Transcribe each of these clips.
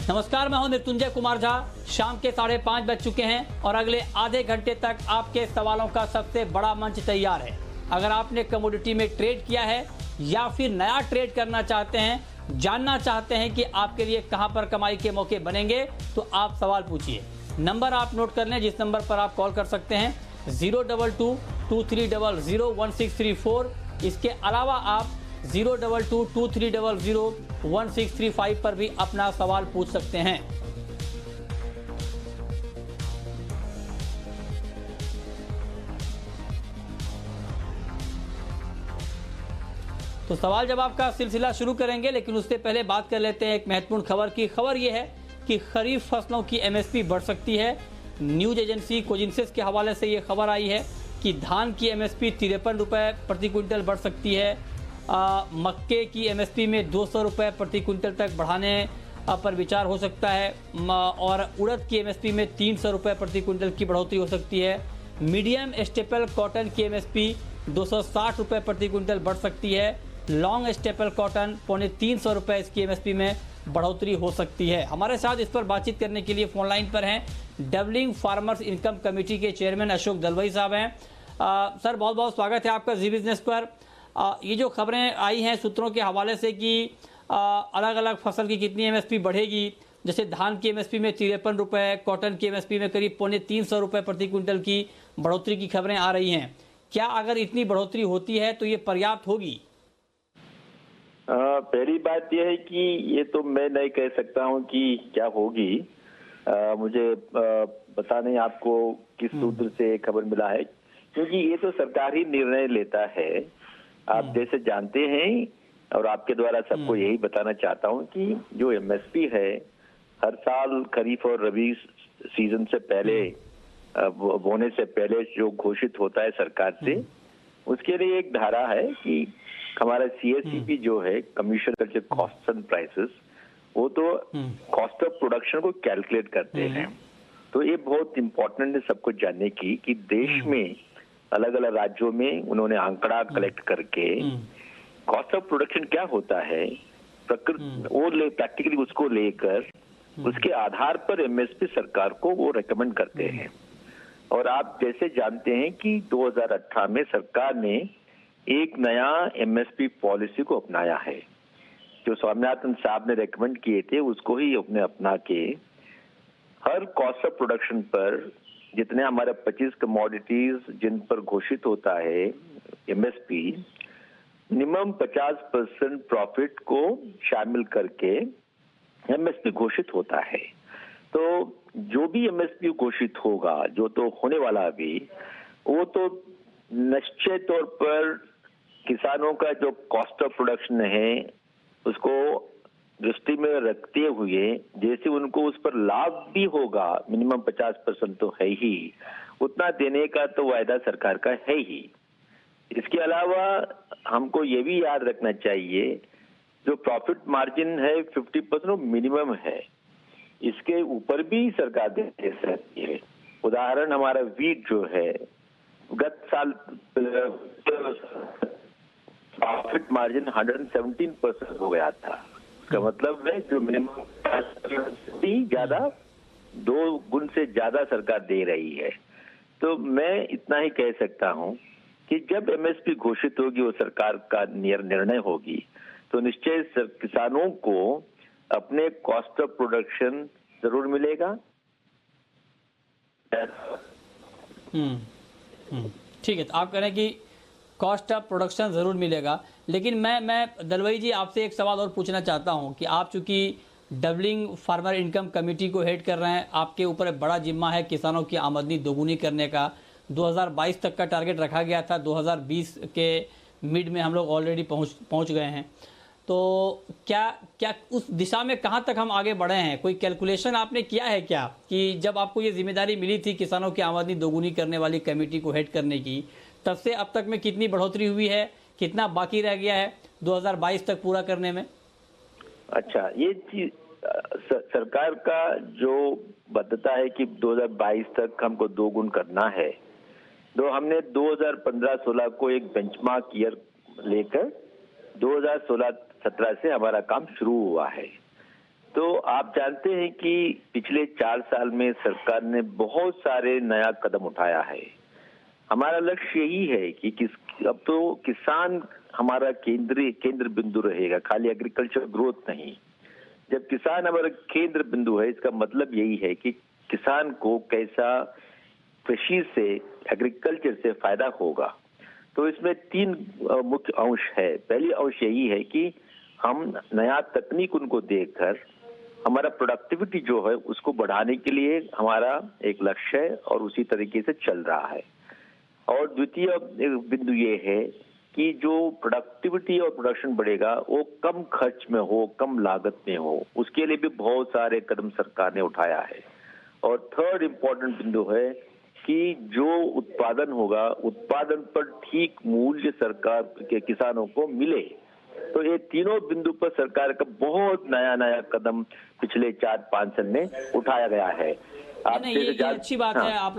नमस्कार, मैं हूं मृत्युंजय कुमार झा। शाम के 5:30 बज चुके हैं और अगले आधे घंटे तक आपके सवालों का सबसे बड़ा मंच तैयार है। अगर आपने कमोडिटी में ट्रेड किया है या फिर नया ट्रेड करना चाहते हैं, जानना चाहते हैं कि आपके लिए कहां पर कमाई के मौके बनेंगे, तो आप सवाल पूछिए। नंबर आप नोट कर लें जिस नंबर पर आप कॉल कर सकते हैं 022-2300-1634। इसके अलावा आप 022-2300-1635 पर भी अपना सवाल पूछ सकते हैं। तो सवाल जवाब का सिलसिला शुरू करेंगे, लेकिन उससे पहले बात कर लेते हैं एक महत्वपूर्ण खबर की। खबर यह है कि खरीफ फसलों की एमएसपी बढ़ सकती है। न्यूज एजेंसी कोजिन्सिस के हवाले से यह खबर आई है कि धान की एमएसपी 53 रुपये प्रति क्विंटल बढ़ सकती है। मक्के की एमएसपी में 200 रुपये प्रति क्विंटल तक बढ़ाने पर विचार हो सकता है और उड़द की एमएसपी में 300 रुपये प्रति क्विंटल की बढ़ोतरी हो सकती है। मीडियम स्टेपल कॉटन की एमएसपी 260 रुपये प्रति क्विंटल बढ़ सकती है। लॉन्ग स्टेपल कॉटन 350 रुपये इसकी एमएसपी में बढ़ोतरी हो सकती है। हमारे साथ इस पर बातचीत करने के लिए फोन लाइन पर हैं डबलिंग फार्मर्स इनकम कमेटी के चेयरमैन अशोक दलवई साहब हैं। सर, बहुत बहुत स्वागत है आपका जी बिजनेस पर। ये जो खबरें आई हैं सूत्रों के हवाले से कि अलग अलग फसल की कितनी एमएसपी बढ़ेगी, जैसे धान की एमएसपी में 53 रुपये, कॉटन की एमएसपी में करीब 350 रुपये प्रति क्विंटल की बढ़ोतरी की खबरें आ रही हैं। क्या अगर इतनी बढ़ोतरी होती है तो ये पर्याप्त होगी? पहली बात यह है कि ये तो मैं नहीं कह सकता हूँ कि क्या होगी। मुझे पता नहीं आपको किस सूत्र से खबर मिला है, क्योंकि ये तो सरकार ही निर्णय लेता है। आप जैसे जानते हैं और आपके द्वारा सबको यही बताना चाहता हूँ कि जो एमएसपी है हर साल खरीफ और रबी सीजन से पहले बोने से पहले जो घोषित होता है सरकार से, उसके लिए एक धारा है कि हमारा सीएससीपी जो है, commission culture cost and prices, वो तो कॉस्ट ऑफ प्रोडक्शन को कैलकुलेट करते हैं। तो ये बहुत इम्पोर्टेंट है सबको जानने की कि देश में अलग अलग राज्यों में उन्होंने आंकड़ा कलेक्ट करके कॉस्ट ऑफ प्रोडक्शन क्या होता है वो प्रैक्टिकली उसको लेकर उसके आधार पर एमएसपी सरकार को वो रेकमेंड करते हैं। और आप जैसे जानते हैं कि 2018 में सरकार ने एक नया एमएसपी पॉलिसी को अपनाया है। जो स्वामीनाथन साहब ने रेकमेंड किए थे उसको ही अपने अपना के हर कॉस्ट ऑफ प्रोडक्शन पर जितने हमारे 25 कमोडिटीज जिन पर घोषित होता है एमएसपी, मिनिमम 50% प्रॉफिट को शामिल करके एमएसपी घोषित होता है। तो जो भी एमएसपी घोषित होगा, जो तो होने वाला अभी, वो तो निश्चित तौर पर किसानों का जो कॉस्ट ऑफ प्रोडक्शन है उसको दृष्टि में रखते हुए जैसे उनको उस पर लाभ भी होगा, मिनिमम 50% तो है ही, उतना देने का तो वायदा सरकार का है ही। इसके अलावा हमको ये भी याद रखना चाहिए जो प्रॉफिट मार्जिन है 50% मिनिमम है, इसके ऊपर भी सरकार दे सकती है। उदाहरण हमारा वीट जो है, गत साल प्रॉफिट मार्जिन 117% हो गया था। इसका मतलब है जो मिनिमम ज्यादा 2 गुण से ज्यादा सरकार दे रही है। तो मैं इतना ही कह सकता हूं कि जब एमएसपी घोषित होगी, वो सरकार का निर्णय होगी, तो निश्चय किसानों को अपने कॉस्ट ऑफ प्रोडक्शन जरूर मिलेगा। ठीक है, तो आप कह रहे हैं कि कॉस्ट ऑफ प्रोडक्शन ज़रूर मिलेगा, लेकिन मैं दलवई जी आपसे एक सवाल और पूछना चाहता हूं कि आप चूंकि डबलिंग फार्मर इनकम कमेटी को हेड कर रहे हैं, आपके ऊपर एक बड़ा जिम्मा है किसानों की आमदनी दोगुनी करने का। 2022 तक का टारगेट रखा गया था, 2020 के मिड में हम लोग ऑलरेडी पहुँच गए हैं। तो क्या उस दिशा में कहाँ तक हम आगे बढ़े हैं? कोई कैलकुलेशन आपने किया है क्या कि जब आपको ये जिम्मेदारी मिली थी किसानों की आमदनी दोगुनी करने वाली कमेटी को हेड करने की, तब से अब तक में कितनी बढ़ोतरी हुई है, कितना बाकी रह गया है 2022 तक पूरा करने में? अच्छा, ये चीज सरकार का जो बद्धता है कि 2022 तक हमको 2 गुण करना है, तो हमने 2015-16 को एक बेंचमार्क ईयर लेकर 2016-17 से हमारा काम शुरू हुआ है। तो आप जानते हैं कि पिछले 4 साल में सरकार ने बहुत सारे नया कदम उठाया है। हमारा लक्ष्य यही है कि अब तो किसान हमारा केंद्र बिंदु रहेगा, खाली एग्रीकल्चर ग्रोथ नहीं। जब किसान हमारा केंद्र बिंदु है, इसका मतलब यही है कि किसान को कैसा कृषि से, एग्रीकल्चर से फायदा होगा। तो इसमें 3 मुख्य अंश है। पहली अंश यही है कि हम नया तकनीक उनको देकर हमारा प्रोडक्टिविटी जो है उसको बढ़ाने के लिए हमारा एक लक्ष्य है और उसी तरीके से चल रहा है। और द्वितीय बिंदु ये है कि जो प्रोडक्टिविटी और प्रोडक्शन बढ़ेगा वो कम खर्च में हो, कम लागत में हो, उसके लिए भी बहुत सारे कदम सरकार ने उठाया है। और थर्ड इम्पोर्टेंट बिंदु है कि जो उत्पादन होगा, उत्पादन पर ठीक मूल्य सरकार के किसानों को मिले। तो ये तीनों बिंदु पर सरकार का बहुत नया कदम पिछले 4-5 साल में उठाया गया है। नहीं, ये अच्छी बात है। आप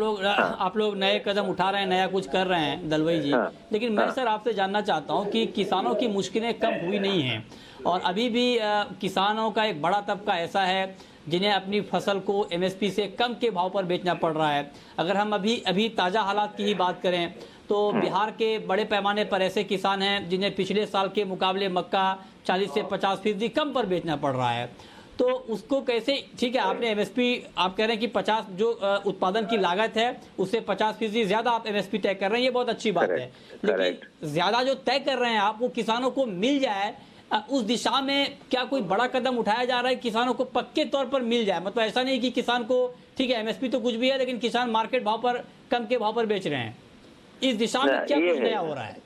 लोग नए कदम उठा रहे हैं, नया कुछ कर रहे हैं दलवई जी। लेकिन मैं सर आपसे जानना चाहता हूं कि किसानों की मुश्किलें कम हुई नहीं हैं और अभी भी किसानों का एक बड़ा तबका ऐसा है जिन्हें अपनी फसल को एमएसपी से कम के भाव पर बेचना पड़ रहा है। अगर हम अभी ताज़ा हालात की ही बात करें तो बिहार के बड़े पैमाने पर ऐसे किसान हैं जिन्हें पिछले साल के मुकाबले मक्का 40 से 50% कम पर बेचना पड़ रहा है। तो उसको कैसे, ठीक है आपने एमएसपी, आप कह रहे हैं कि 50 जो उत्पादन की लागत है उससे 50% ज्यादा आप एमएसपी तय कर रहे हैं, ये बहुत अच्छी बात है। लेकिन ज्यादा जो तय कर रहे हैं आप वो किसानों को मिल जाए, उस दिशा में क्या कोई बड़ा कदम उठाया जा रहा है? किसानों को पक्के तौर पर मिल जाए, मतलब ऐसा नहीं कि किसान को, ठीक है एमएसपी तो कुछ भी है लेकिन किसान मार्केट भाव पर, कम के भाव पर बेच रहे हैं। इस दिशा में क्या कुछ नया हो रहा है?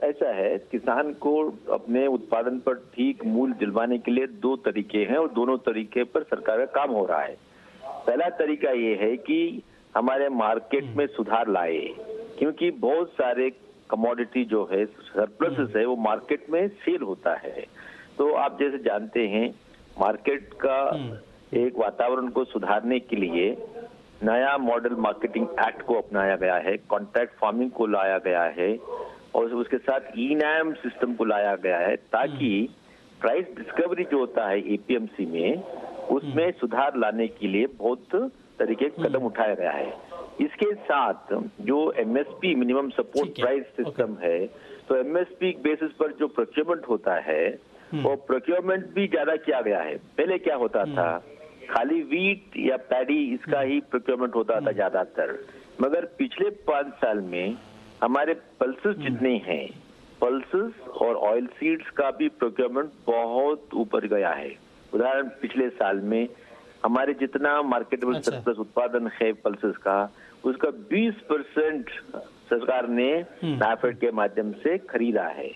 ऐसा है, किसान को अपने उत्पादन पर ठीक मूल्य दिलवाने के लिए 2 तरीके हैं और दोनों तरीके पर सरकार का काम हो रहा है। पहला तरीका ये है कि हमारे मार्केट में सुधार लाए, क्योंकि बहुत सारे कमोडिटी जो है, सरप्लसेस है, वो मार्केट में सेल होता है। तो आप जैसे जानते हैं मार्केट का एक वातावरण को सुधारने के लिए नया मॉडल मार्केटिंग एक्ट को अपनाया गया है, कॉन्ट्रैक्ट फार्मिंग को लाया गया है और उसके साथ ई-नैम सिस्टम को लाया गया है, ताकि प्राइस डिस्कवरी जो होता है एपीएमसी में, उसमें सुधार लाने के लिए बहुत तरीके कदम उठाया गया है। इसके साथ जो MSP minimum support price system है, तो एमएसपी बेसिस पर जो प्रोक्योरमेंट होता है वो प्रोक्योरमेंट भी ज्यादा किया गया है। पहले क्या होता था, खाली वीट या पैडी इसका ही प्रोक्योरमेंट होता था ज्यादातर, मगर पिछले 5 साल में हमारे पल्सेस जितने हैं, पल्सेस और ऑयल सीड्स का भी प्रोक्योरमेंट बहुत ऊपर गया है। उदाहरण पिछले साल में हमारे जितना मार्केटेबल सरप्लस उत्पादन है पल्सेस का, उसका 20% सरकार ने नाफेड के माध्यम से खरीदा है।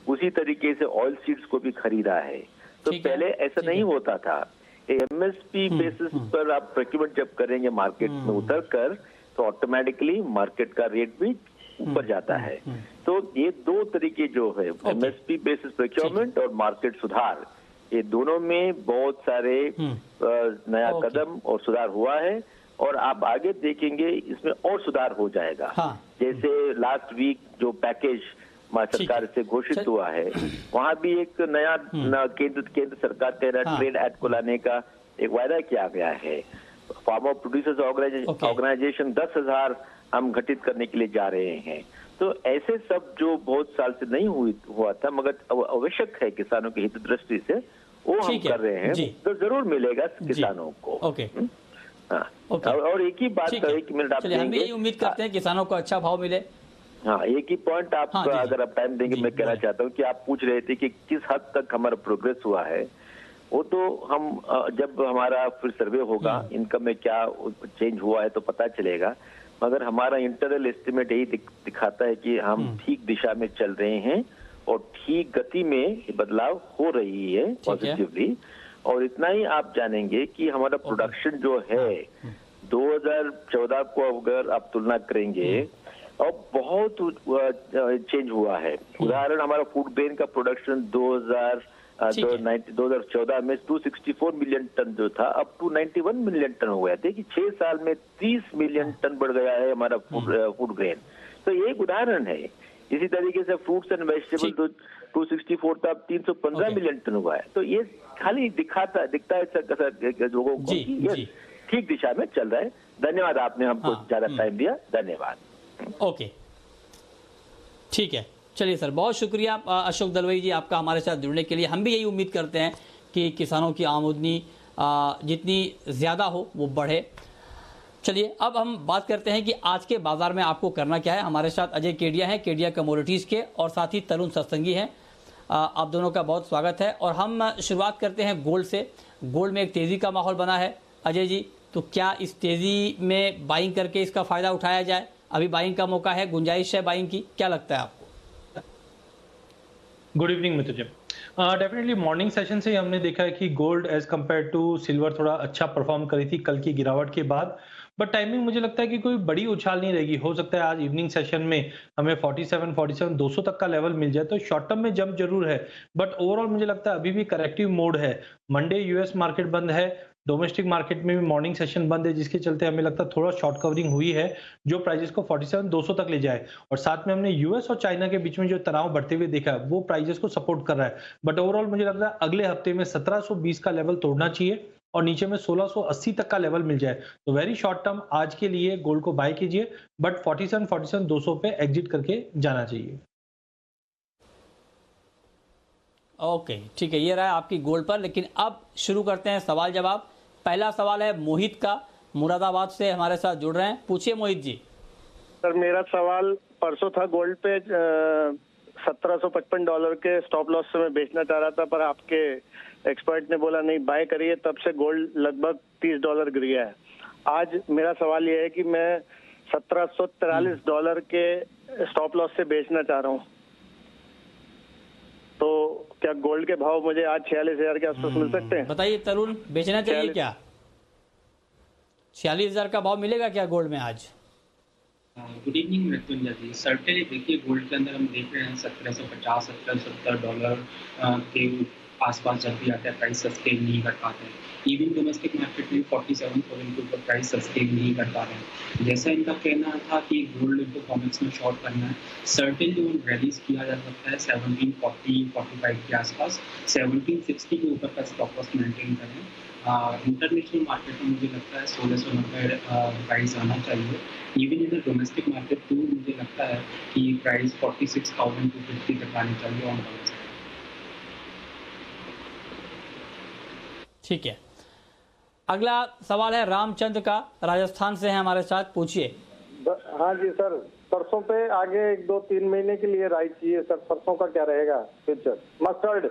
उसी तरीके से ऑयल सीड्स को भी खरीदा है। तो पहले ऐसा नहीं होता था। एमएसपी बेसिस पर आप प्रोक्योरमेंट जब करेंगे मार्केट में उतर कर, तो ऑटोमेटिकली मार्केट का रेट भी ऊपर जाता है। तो ये 2 तरीके जो है, एमएसपी बेसिस प्रोक्योरमेंट और मार्केट सुधार, ये दोनों में बहुत सारे नया कदम और सुधार हुआ है और आप आगे देखेंगे इसमें और सुधार हो जाएगा। जैसे लास्ट वीक जो पैकेज सरकार से घोषित हुआ है, वहाँ भी एक नया केंद्र सरकार के ट्रेड एक्ट को लाने का एक वायदा किया गया है। फार्मर प्रोड्यूसर्स ऑर्गेनाइजेशन 10,000 हम घटित करने के लिए जा रहे हैं। तो ऐसे सब जो बहुत साल से नहीं हुआ था, मगर आवश्यक है किसानों के हित दृष्टि से, वो हम कर रहे हैं, तो जरूर मिलेगा किसानों को। और एक ही बात है, 1 मिनट आप हम यही उम्मीद करते हैं किसानों को अच्छा भाव मिले। हाँ, एक ही पॉइंट आप अगर आप टाइम देंगे, मैं कहना चाहता हूँ कि आप पूछ रहे थे कि किस हद तक हमारा प्रोग्रेस हुआ है। वो तो हम जब हमारा फिर सर्वे होगा, इनकम में क्या चेंज हुआ है तो पता चलेगा, मगर हमारा इंटरनल एस्टिमेट यही दिखाता है कि हम ठीक दिशा में चल रहे हैं और ठीक गति में बदलाव हो रही है पॉजिटिवली। और इतना ही आप जानेंगे कि हमारा प्रोडक्शन जो है 2014 को अगर आप तुलना करेंगे, अब बहुत चेंज हुआ है। उदाहरण हमारा फूड ग्रेन का प्रोडक्शन 2014 में 264 मिलियन टन जो था, अब 291 मिलियन टन हो गया। देखिए 6 साल में 30 मिलियन टन बढ़ गया है हमारा फूड ग्रेन। तो ये एक उदाहरण है इसी तरीके से फ्रूट्स एंड वेजिटेबल तो 264 था, अब 315 मिलियन टन हुआ है। तो ये खाली दिखता है लोगों को कि ये ठीक दिशा में चल रहा है। धन्यवाद, आपने हमको ज्यादा टाइम दिया, धन्यवाद। ओके, ठीक है, चलिए सर, बहुत शुक्रिया अशोक दलवई जी आपका हमारे साथ जुड़ने के लिए। हम भी यही उम्मीद करते हैं कि किसानों की आमदनी जितनी ज़्यादा हो वो बढ़े। चलिए अब हम बात करते हैं कि आज के बाजार में आपको करना क्या है। हमारे साथ अजय केडिया हैं, केडिया कमोडिटीज़ के, और साथ ही तरुण सत्संगी हैं। आप दोनों का बहुत स्वागत है। और हम शुरुआत करते हैं गोल्ड से। गोल्ड में एक तेज़ी का माहौल बना है अजय जी, तो क्या इस तेज़ी में बाइंग करके इसका फ़ायदा उठाया जाए? अभी बाइंग का मौका है, गुंजाइश है बाइंग की, क्या लगता है आपको? गुड इवनिंग मित्र जी। डेफिनेटली मॉर्निंग सेशन से ही हमने देखा है कि gold as compared to silver थोड़ा अच्छा परफॉर्म करी थी कल की गिरावट के बाद, बट टाइमिंग मुझे लगता है कि कोई बड़ी उछाल नहीं रहेगी। हो सकता है आज इवनिंग सेशन में हमें 47 200 तक का लेवल मिल जाए, तो शॉर्ट टर्म में जंप जरूर है, बट ओवरऑल मुझे लगता है अभी भी करेक्टिव मोड है। मंडे यूएस मार्केट बंद है, डोमेस्टिक मार्केट में भी मॉर्निंग सेशन बंद है, जिसके चलते हमें लगता है थोड़ा शॉर्ट कवरिंग हुई है जो प्राइजेस को 47 200 तक ले जाए। और साथ में हमने यूएस और चाइना के बीच में जो तनाव बढ़ते हुए देखा है वो प्राइजेस को सपोर्ट कर रहा है। बट ओवरऑल मुझे लगता है अगले हफ्ते में 1720 का लेवल तोड़ना चाहिए और नीचे में 1680 तक का लेवल मिल जाए, तो वेरी शॉर्ट टर्म आज के लिए गोल्ड को बाय कीजिए, बट 47 200 पे एग्जिट करके जाना चाहिए। ओके, ठीक है, ये रहा आपकी गोल्ड पर। लेकिन अब शुरू करते हैं सवाल जवाब। पहला सवाल है मोहित का, मुरादाबाद से हमारे साथ जुड़ रहे हैं। पूछिए मोहित जी। सर मेरा सवाल परसों था, गोल्ड पे $1755 के स्टॉप लॉस से मैं बेचना चाह रहा था, पर आपके एक्सपर्ट ने बोला नहीं बाय करिए, तब से गोल्ड लगभग $30 गिर गया है। आज मेरा सवाल यह है कि मैं $1743 के स्टॉप लॉस से बेचना चाह रहा हूँ, तो क्या गोल्ड के भाव मुझे आज 46,000 के आसपास मिल सकते हैं? बताइए तरुण, बेचना चाहिए क्या? 46,000 का भाव मिलेगा क्या गोल्ड में आज? गुड इवनिंग मृत्युंजय जी। सर्टेनली देखिए गोल्ड के अंदर हम देख रहे हैं $1750 $1770 के आसपास जब भी आता है प्राइस सस्टेन नहीं कर पाते हैं। इवन डोमेस्टिक मार्केट में 47,000 के ऊपर प्राइस सस्टेन नहीं कर पा रहे हैं। जैसा इनका कहना था कि गोल्ड इनको कॉमिक्स में शॉर्ट करना है, सर्टेनली उन रैलीज किया जा सकता है 1740-45 के आसपास, 1760 के ऊपर का स्टॉप लॉस मेंटेन करें। इंटरनेशनल मार्केट में मुझे लगता है 1690 प्राइस आना चाहिए। Even in the domestic market too मुझे लगता है कि प्राइस 46,250 तक आनी चाहिए ऑन बाउंस। ठीक है, अगला सवाल है रामचंद्र का, राजस्थान से है हमारे साथ। पूछिए। हाँ जी सर, सरसों पे आगे 1-2-3 महीने के लिए राइट चाहिए सर, सरसों का क्या रहेगा फ्यूचर? मस्टर्ड।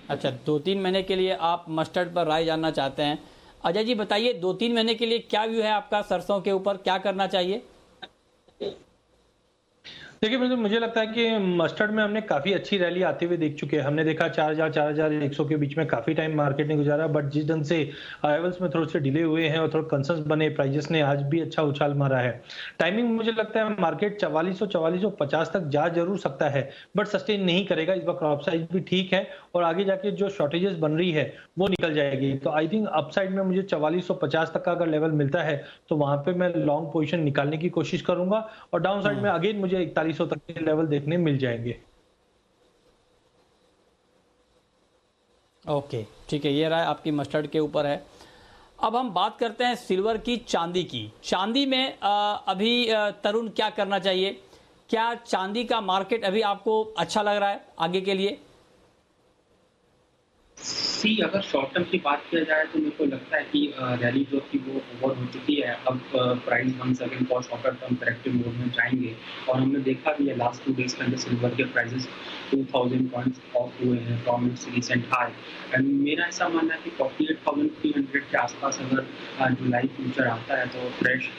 अच्छा, 2-3 महीने के लिए आप मस्टर्ड पर राय जानना चाहते हैं। अजय जी बताइए, 2-3 महीने के लिए क्या व्यू है आपका सरसों के ऊपर, क्या करना चाहिए? देखिए मुझे लगता है कि मस्टर्ड में हमने काफी अच्छी रैली आते हुए देख चुके हैं। हमने देखा 4,000-4,100 के बीच में काफी टाइम मार्केट ने गुजारा, बट जिस ढंग से अराइवल्स में थोड़े से डिले हुए हैं और थोड़े कंसर्न्स बने, प्राइजेस ने आज भी अच्छा उछाल मारा है। टाइमिंग मुझे लगता है मार्केट 4400-4450 तक जा जरूर सकता है, बट सस्टेन नहीं करेगा। इस बार क्रॉप साइज भी ठीक है और आगे जाके जो शॉर्टेजेस बन रही है वो निकल जाएगी। तो आई थिंक अपसाइड में मुझे 4450 तक का अगर लेवल मिलता है तो वहां पे मैं लॉन्ग पोजीशन निकालने की कोशिश करूंगा, और डाउन साइड में अगेन मुझे 4100 तक के लेवल देखने मिल जाएंगे। ओके, ठीक है, ये रहा आपकी मस्टर्ड के ऊपर है। अब हम बात करते हैं सिल्वर की, चांदी की। चांदी में अभी तरुण क्या करना चाहिए? क्या चांदी का मार्केट अभी आपको अच्छा लग रहा है आगे के लिए? अगर शॉर्ट टर्म की बात किया जाए तो मेरे को लगता है कि रैली जो थी वो ओवर हो चुकी है। अब price once again for shorter term corrective mode में जाएंगे, और हमने देखा भी है लास्ट 2 डेज के अंदर सिल्वर के प्राइसेस 2000 पॉइंट्स ऑफ हुए हैं from its recent high. And मेरा ऐसा मानना है कि 48,300 के आसपास अगर जुलाई फ्यूचर आता है तो फ्रेश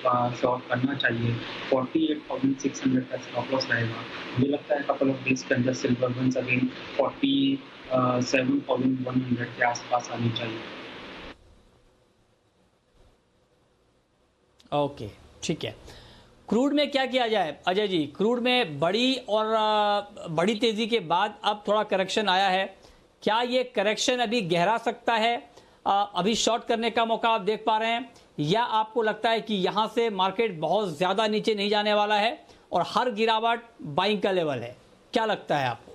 शॉर्ट करना चाहिए। 48,600 का स्टॉप लॉस रहेगा। मुझे लगता है कपल ऑफ डेज के अंदर सिल्वर वंस अगेन 47,100 के आसपास आनी चाहिए। ओके, ठीक है। क्रूड में क्या किया जाए अजय जी? क्रूड में बड़ी तेजी के बाद अब थोड़ा करेक्शन आया है, क्या ये करेक्शन अभी गहरा सकता है? अभी शॉर्ट करने का मौका आप देख पा रहे हैं, या आपको लगता है कि यहां से मार्केट बहुत ज्यादा नीचे नहीं जाने वाला है और हर गिरावट बाइंग का लेवल है, क्या लगता है आपको?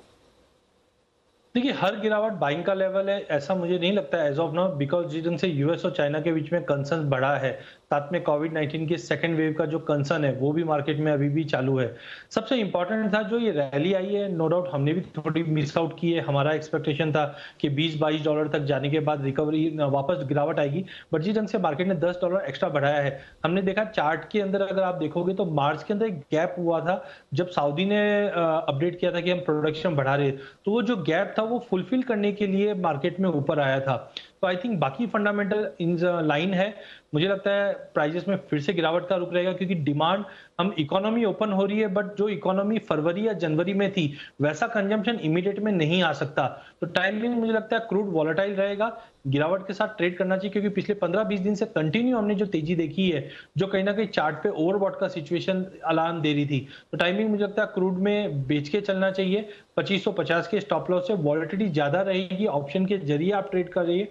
देखिए, हर गिरावट बाइंग का लेवल है ऐसा मुझे नहीं लगता है एज ऑफ नाउ, बिकॉज जिस ढंग से यूएस और चाइना के बीच में कंसर्न बढ़ा है, साथ में कोविड-19 की सेकेंड वेव का जो कंसर्न है वो भी मार्केट में अभी भी चालू है। सबसे इंपॉर्टेंट था जो ये रैली आई है, नो डाउट हमने भी थोड़ी मिस आउट की है। हमारा एक्सपेक्टेशन था कि $20-22 तक जाने के बाद रिकवरी वापस गिरावट आएगी, बट जिस ढंग से मार्केट ने $10 एक्स्ट्रा बढ़ाया है, हमने देखा चार्ट के अंदर अगर आप देखोगे तो मार्च के अंदर एक गैप हुआ था जब सऊदी ने अपडेट किया था कि हम प्रोडक्शन बढ़ा रहे, तो वो जो गैप था वो फुलफिल करने के लिए मार्केट में ऊपर आया था। तो आई थिंक बाकी फंडामेंटल इन लाइन है। मुझे लगता है प्राइजेस में फिर से गिरावट का रुख रहेगा क्योंकि डिमांड, हम इकोनॉमी ओपन हो रही है बट जो इकोनॉमी फरवरी या जनवरी में थी वैसा कंजम्पशन इमीडिएट में नहीं आ सकता। तो टाइम बिंग मुझे लगता है क्रूड वॉलेटाइल रहेगा, गिरावट के साथ ट्रेड करना चाहिए क्योंकि पिछले 15-20 दिन से कंटिन्यू हमने जो तेजी देखी है जो कहीं ना कहीं चार्ट पे ओवरबॉट का सिचुएशन अलार्म दे रही थी। तो टाइमिंग मुझे लगता है क्रूड में बेच के चलना चाहिए, 2550 के स्टॉप लॉस से वॉलेटिलिटी ज्यादा रहेगी, ऑप्शन के जरिए आप ट्रेड करिए।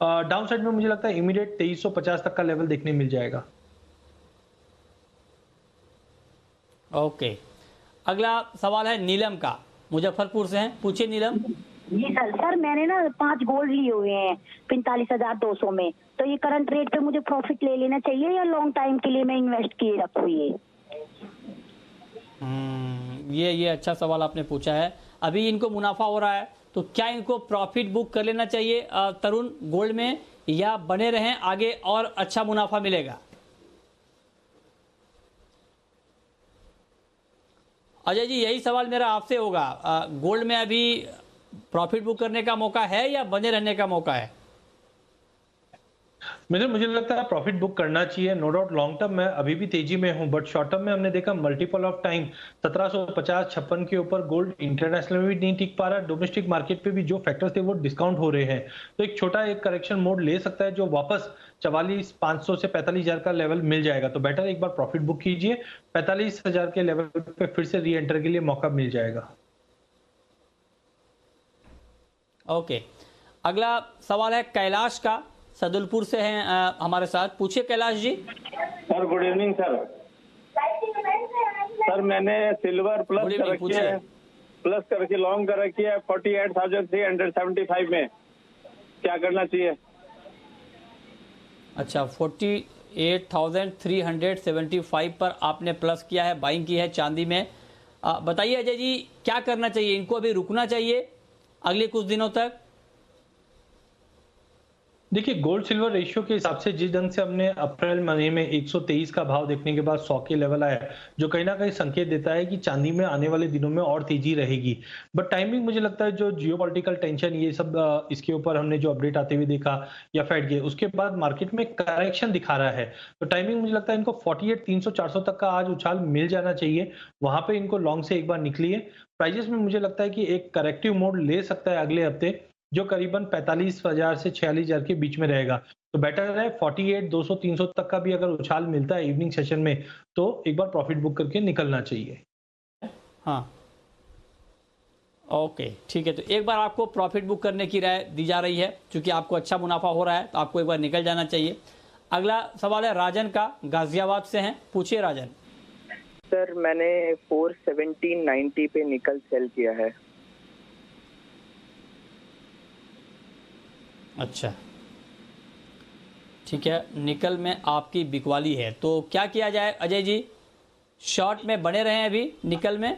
डाउन साइड में मुझे लगता है इमीडिएट 2350 तक का लेवल देखने मिल जाएगा। ओके, अगला सवाल है नीलम का, मुजफ्फरपुर से हैं, पूछिए नीलम। जी सर मैंने ना 5 गोल्ड लिए हुए हैं 45,200 में, तो ये करंट रेट पे मुझे प्रॉफिट ले लेना चाहिए या लॉन्ग टाइम के लिए मैं इन्वेस्ट किए रखूँ ये? ये अच्छा सवाल आपने पूछा है। अभी इनको मुनाफा हो रहा है तो क्या इनको प्रॉफिट बुक कर लेना चाहिए तरुण गोल्ड में, या बने रहें आगे और अच्छा मुनाफा मिलेगा? अजय जी, यही सवाल मेरा आपसे होगा, गोल्ड में अभी प्रॉफिट बुक करने का मौका है या बने रहने का मौका है? मुझे लगता है प्रॉफिट बुक करना चाहिए, नो डाउट। लॉन्ग टर्म में अभी भी तेजी में हूं, बट शॉर्ट टर्म में हमने देखा मल्टीपल ऑफ टाइम 1750-56 के ऊपर गोल्ड इंटरनेशनल में भी नहीं टिक पा रहा, डोमेस्टिक मार्केट पे भी जो फैक्टर्स थे वो डिस्काउंट हो रहे हैं। तो एक छोटा एक करेक्शन मोड ले सकता है जो वापस 44,500 से 45,000 का लेवल मिल जाएगा। तो बेटर एक बार प्रॉफिट बुक कीजिए, 45,000 के लेवल पे फिर से री एंटर के लिए मौका मिल जाएगा। ओके, अगला सवाल है कैलाश का, सदुलपुर से हैं हमारे साथ, पूछिए Kailash ji. Sir good evening sir. Sir मैंने सिल्वर प्लस करके लॉन्ग कर रखी है 48,375 में, क्या करना चाहिए? अच्छा, 48,375 पर आपने प्लस किया है, बाइंग की है चांदी में। बताइए अजय जी, क्या करना चाहिए? इनको अभी रुकना चाहिए अगले कुछ दिनों तक? देखिए, गोल्ड सिल्वर रेशियो के हिसाब से जिस ढंग से हमने अप्रैल महीने में 123 का भाव देखने के बाद 100 के लेवल आया, जो कहीं ना कहीं संकेत देता है कि चांदी में आने वाले दिनों में और तेजी रहेगी। बट टाइमिंग मुझे लगता है जो जियोपॉलिटिकल टेंशन ये सब इसके ऊपर हमने जो अपडेट आते हुए देखा या फेड के, उसके बाद मार्केट में करेक्शन दिखा रहा है। तो टाइमिंग मुझे लगता है इनको 48,300-400 तक का आज उछाल मिल जाना चाहिए, वहां पे इनको लॉन्ग से एक बार निकलिए। प्राइजेस में मुझे लगता है कि एक करेक्टिव मोड ले सकता है अगले हफ्ते, जो करीबन 45,000 से 46,000 के बीच में रहेगा। तो बेटर है 48,200-300 तक का भी अगर उछाल मिलता है इवनिंग सेशन में तो एक बार प्रॉफिट बुक करके निकलना चाहिए। हाँ, ओके, ठीक है। तो एक बार आपको प्रॉफिट बुक करने की राय दी जा रही है, क्योंकि आपको अच्छा मुनाफा हो रहा है तो आपको एक बार निकल जाना चाहिए। अगला सवाल है राजन का, गाजियाबाद से हैं, पूछिए राजन। सर मैंने 417.90 पे निकल सेल किया है। अच्छा, ठीक है, निकल में आपकी बिकवाली है, तो क्या किया जाए अजय जी? शॉर्ट में बने रहे अभी निकल में?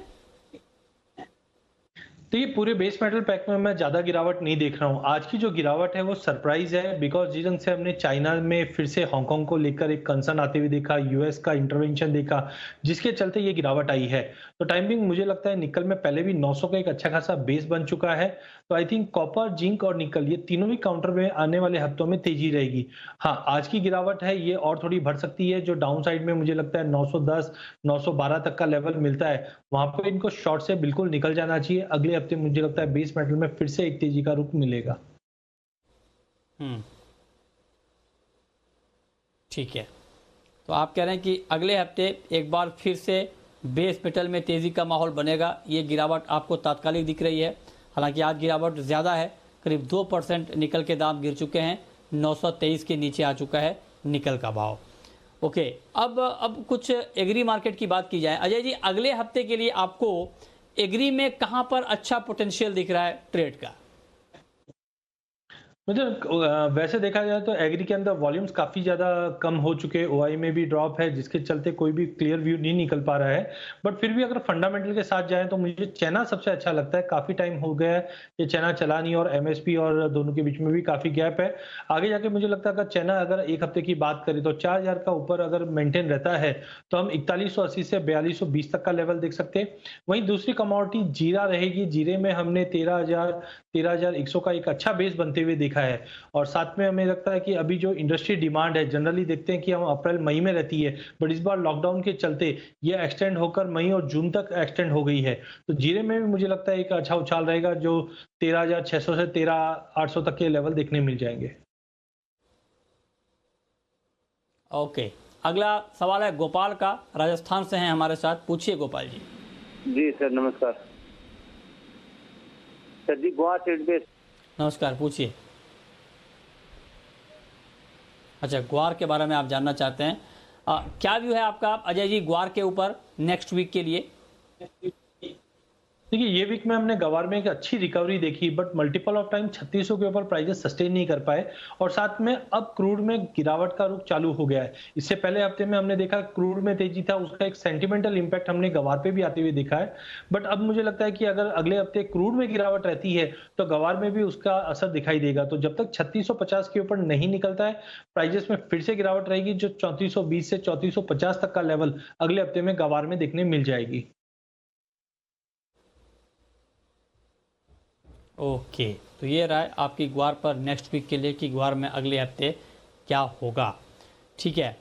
तो ये पूरे बेस मेटल पैक में मैं ज्यादा गिरावट नहीं देख रहा हूँ। आज की जो गिरावट है वो सरप्राइज है, बिकॉज जिस ढंग से हमने चाइना में फिर से हांगकांग को लेकर एक कंसर्न आते हुए देखा, यूएस का इंटरवेंशन देखा, जिसके चलते ये गिरावट आई है। तो टाइमिंग मुझे लगता है निकल में पहले भी 900 का एक अच्छा खासा बेस बन चुका है। तो आई थिंक कॉपर, जिंक और निकल ये तीनों ही काउंटर में आने वाले हफ्तों में तेजी रहेगी। हाँ, आज की गिरावट है ये और थोड़ी बढ़ सकती है, जो डाउन साइड में मुझे लगता है 910, 912 तक का लेवल मिलता है, वहां पर इनको शॉर्ट से बिल्कुल निकल जाना चाहिए। अगले हफ्ते मुझे लगता है बेस मेटल में फिर से एक तेजी का रुख मिलेगा। ठीक है, तो आप कह रहे हैं कि अगले हफ्ते एक बार फिर से बेस मेटल में तेजी का माहौल बनेगा। ये गिरावट आपको तात्कालिक दिख रही है, हालांकि आज गिरावट ज़्यादा है, करीब 2% निकल के दाम गिर चुके हैं, 923 के नीचे आ चुका है निकल का भाव। ओके, अब कुछ एग्री मार्केट की बात की जाए। अजय जी, अगले हफ्ते के लिए आपको एग्री में कहां पर अच्छा पोटेंशियल दिख रहा है ट्रेड का? मुझे वैसे देखा जाए तो एग्री के अंदर वॉल्यूम्स काफ़ी ज़्यादा कम हो चुके हैं, ओआई में भी ड्रॉप है, जिसके चलते कोई भी क्लियर व्यू नहीं निकल पा रहा है। बट फिर भी अगर फंडामेंटल के साथ जाएं तो मुझे चाइना सबसे अच्छा लगता है। काफ़ी टाइम हो गया है ये चाइना चला नहीं, और एमएसपी और दोनों के बीच में भी काफ़ी गैप है। आगे जाके मुझे लगता है अगर चाइना अगर एक हफ्ते की बात करें तो 4000 का ऊपर अगर मेंटेन रहता है तो हम 4180 से 4220 तक का लेवल देख सकते हैं। वहीं दूसरी कमोडिटी जीरा रहेगी। जीरे में हमने 13100 का एक अच्छा बेस बनते हुए देखा है, और साथ में हमें लगता है कि अभी जो इंडस्ट्री डिमांड है, जनरली देखते हैं कि हम अप्रैल मई में रहती है, बट इस बार लॉकडाउन के चलते ये एक्सटेंड होकर मई और जून तक एक्सटेंड हो गई है। तो जीरे में भी मुझे लगता है एक अच्छा उछाल रहेगा, जो 13600 से 13800 तक के लेवल देखने मिल जाएंगे। ओके, अगला सवाल है गोपाल का, राजस्थान से हैं हमारे साथ। पूछिए गोपाल जी। जी सर, नमस्कार सर। जी, गोवा ट्रेड बेस। नमस्कार, पूछिए। अच्छा, ग्वार के बारे में आप जानना चाहते हैं। क्या व्यू है आपका अजय जी ग्वार के ऊपर नेक्स्ट वीक के लिए? देखिए, ये वीक में हमने गवार में एक अच्छी रिकवरी देखी, बट मल्टीपल ऑफ टाइम 3600 के ऊपर प्राइसेस सस्टेन नहीं कर पाए, और साथ में अब क्रूड में गिरावट का रुख चालू हो गया है। इससे पहले हफ्ते में हमने देखा क्रूड में तेजी था, उसका एक सेंटिमेंटल इंपैक्ट हमने गवार पे भी आते हुए देखा है। बट अब मुझे लगता है कि अगर अगले हफ्ते क्रूड में गिरावट रहती है तो गवार में भी उसका असर दिखाई देगा। तो जब तक 3650 के ऊपर नहीं निकलता है, प्राइजेस में फिर से गिरावट रहेगी, जो 3420 से 3450 तक का लेवल अगले हफ्ते में गवार में देखने मिल जाएगी। ओके, तो ये राय आपकी ग्वार पर नेक्स्ट वीक के लिए कि ग्वार में अगले हफ्ते क्या होगा। ठीक है।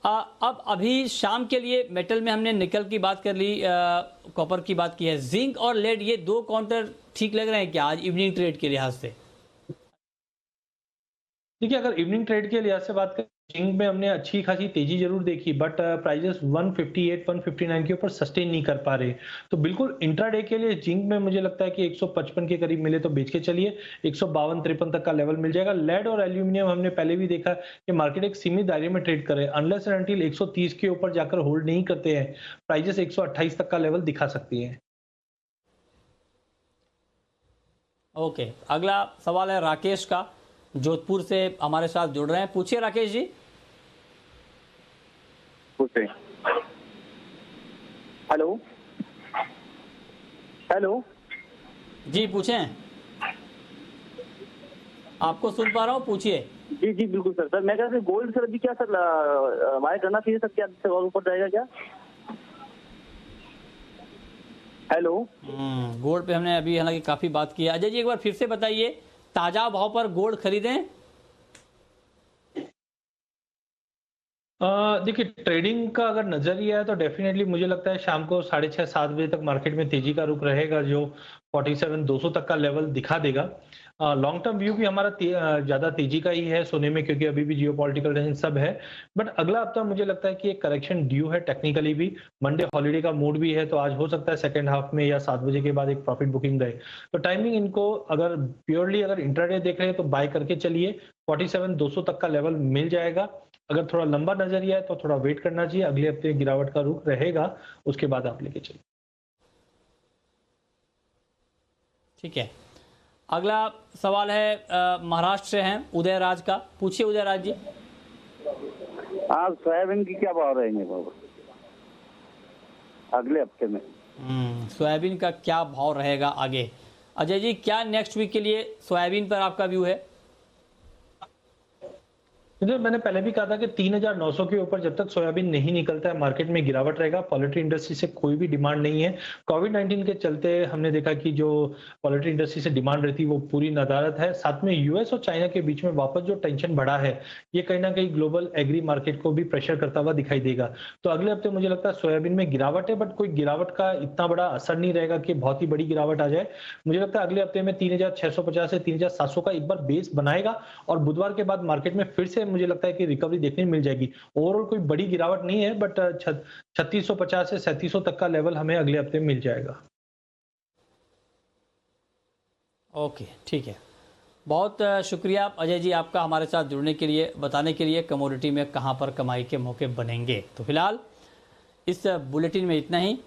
अब अभी शाम के लिए मेटल में हमने निकल की बात कर ली, कॉपर की बात की है। जिंक और लेड, ये दो काउंटर ठीक लग रहे हैं क्या आज इवनिंग ट्रेड के लिहाज से? देखिए, अगर इवनिंग ट्रेड के लिहाज से बात करें, जिंक में हमने अच्छी खासी तेजी जरूर देखी, बट प्राइजेस 158 159 के ऊपर सस्टेन नहीं कर पा रहे। तो बिल्कुल इंट्राडे के लिए जिंक में मुझे लगता है कि 155 के करीब मिले तो बेच के चलिए, 152-53 तक का लेवल मिल जाएगा। लेड और एल्यूमिनियम हमने पहले भी देखा कि मार्केट एक सीमित दायरे में ट्रेड करे, अनलेस एंड अनटिल 130 के ऊपर जाकर होल्ड नहीं करते हैं, प्राइजेस 128 तक का लेवल दिखा सकती है। ओके, अगला सवाल है राकेश का, जोधपुर से हमारे साथ जुड़ रहे हैं। पूछिए राकेश जी। पूछे। हेलो हेलो जी, पूछें, आपको सुन पा रहा हूँ, पूछिए। जी जी बिल्कुल सर। मैं कह रहा था गोल्ड सर अभी क्या सर बाय करना चाहिए सर? क्या इससे और ऊपर जाएगा क्या? हेलो। गोल्ड पे हमने अभी हालांकि काफी बात की है। अजय जी, एक बार फिर से बताइए, ताजा भाव पर गोल्ड खरीदें? देखिए, ट्रेडिंग का अगर नजरिया है तो डेफिनेटली मुझे लगता है शाम को 6:30-7 बजे तक मार्केट में तेजी का रुख रहेगा, जो 47,200 तक का लेवल दिखा देगा। लॉन्ग टर्म व्यू भी हमारा ज्यादा तेजी का ही है सोने में, क्योंकि अभी भी जियोपॉलिटिकल टेंशन सब है। बट अगला हफ्ता मुझे लगता है कि एक करेक्शन ड्यू है टेक्निकली भी। मंडे हॉलीडे का मूड भी है, तो आज हो सकता है सेकंड हाफ में या 7 बजे के बाद एक प्रॉफिट बुकिंग रहे। तो टाइमिंग इनको अगर प्योरली अगर इंट्राडे देख रहे हैं तो बाय करके चलिए, 47,200 तक का लेवल मिल जाएगा। अगर थोड़ा लंबा नजरिया है तो थोड़ा वेट करना चाहिए, अगले हफ्ते गिरावट का रुख रहेगा, उसके बाद आप लेके चलिए। ठीक है। अगला सवाल है महाराष्ट्र से हैं उदयराज का। पूछिए उदयराज जी। आप सोयाबीन की क्या भाव रहेंगे बाबू अगले हफ्ते में? सोयाबीन का क्या भाव रहेगा आगे? अजय जी, क्या नेक्स्ट वीक के लिए सोयाबीन पर आपका व्यू है? मैंने पहले भी कहा था कि 3,900 के ऊपर जब तक सोयाबीन नहीं निकलता है, मार्केट में गिरावट रहेगा। पोल्ट्री इंडस्ट्री से कोई भी डिमांड नहीं है। कोविड-19 के चलते हमने देखा कि जो पोल्ट्री इंडस्ट्री से डिमांड रहती है वो पूरी नदारद है। साथ में यूएस और चाइना के बीच में वापस जो टेंशन बढ़ा है, ये कहीं ना कहीं ग्लोबल एग्री मार्केट को भी प्रेशर करता हुआ दिखाई देगा। तो अगले हफ्ते मुझे लगता है सोयाबीन में गिरावट है, बट कोई गिरावट का इतना बड़ा असर नहीं रहेगा कि बहुत ही बड़ी गिरावट आ जाए। मुझे लगता है अगले हफ्ते में 3,650 से 3,700 का एक बार बेस बनाएगा, और बुधवार के बाद मार्केट में फिर से मुझे लगता है कि रिकवरी देखने मिल जाएगी। ओवरऑल कोई बड़ी गिरावट नहीं है, बट 3650 से 3700 तक का लेवल हमें अगले हफ्ते मिल जाएगा। ओके, ठीक है। बहुत शुक्रिया अजय जी आपका हमारे साथ जुड़ने के लिए, बताने के लिए कमोडिटी में कहां पर कमाई के मौके बनेंगे। तो फिलहाल इस बुलेटिन में इतना ही।